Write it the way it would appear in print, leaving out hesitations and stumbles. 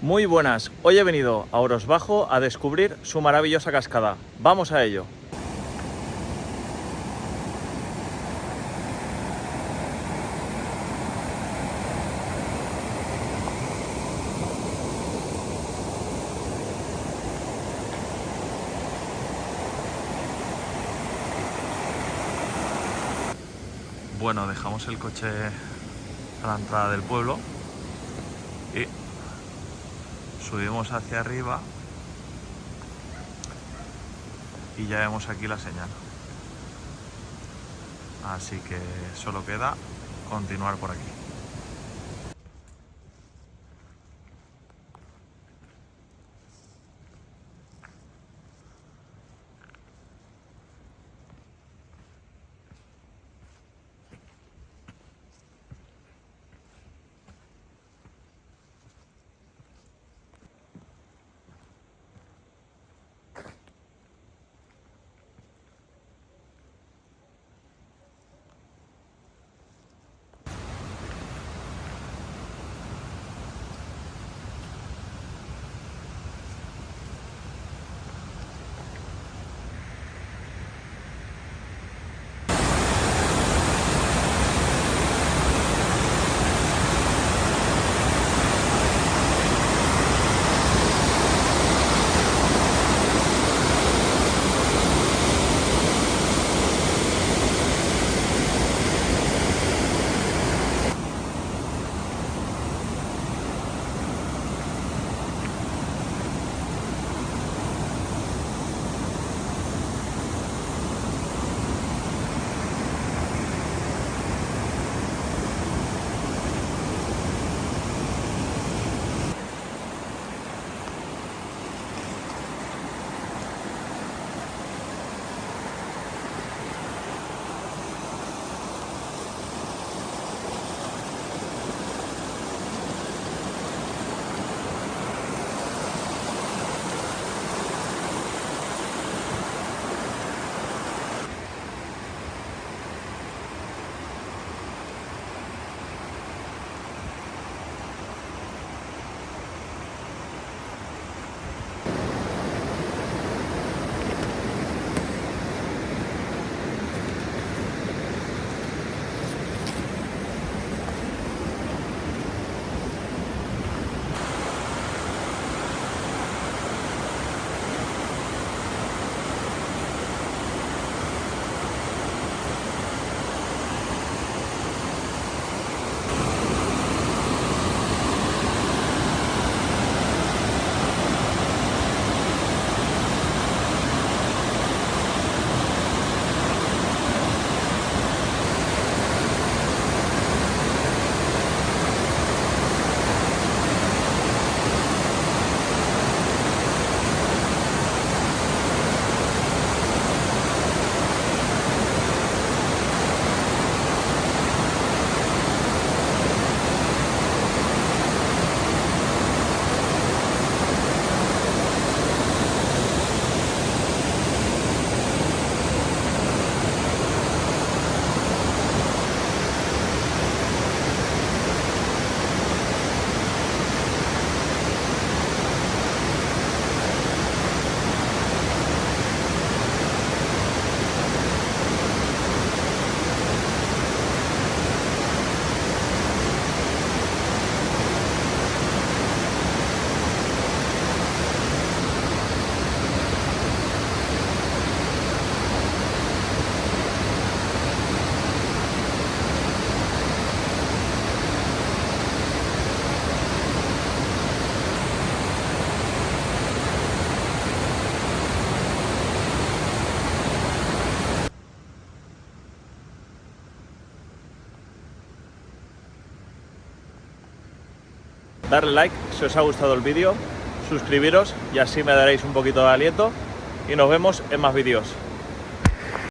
Muy buenas, hoy he venido a Orosbajo a descubrir su maravillosa cascada. ¡Vamos a ello! Bueno, dejamos el coche a la entrada del pueblo y subimos hacia arriba y ya vemos aquí la señal. Así que solo queda continuar por aquí. Darle like si os ha gustado el vídeo, suscribiros y así me daréis un poquito de aliento y nos vemos en más vídeos.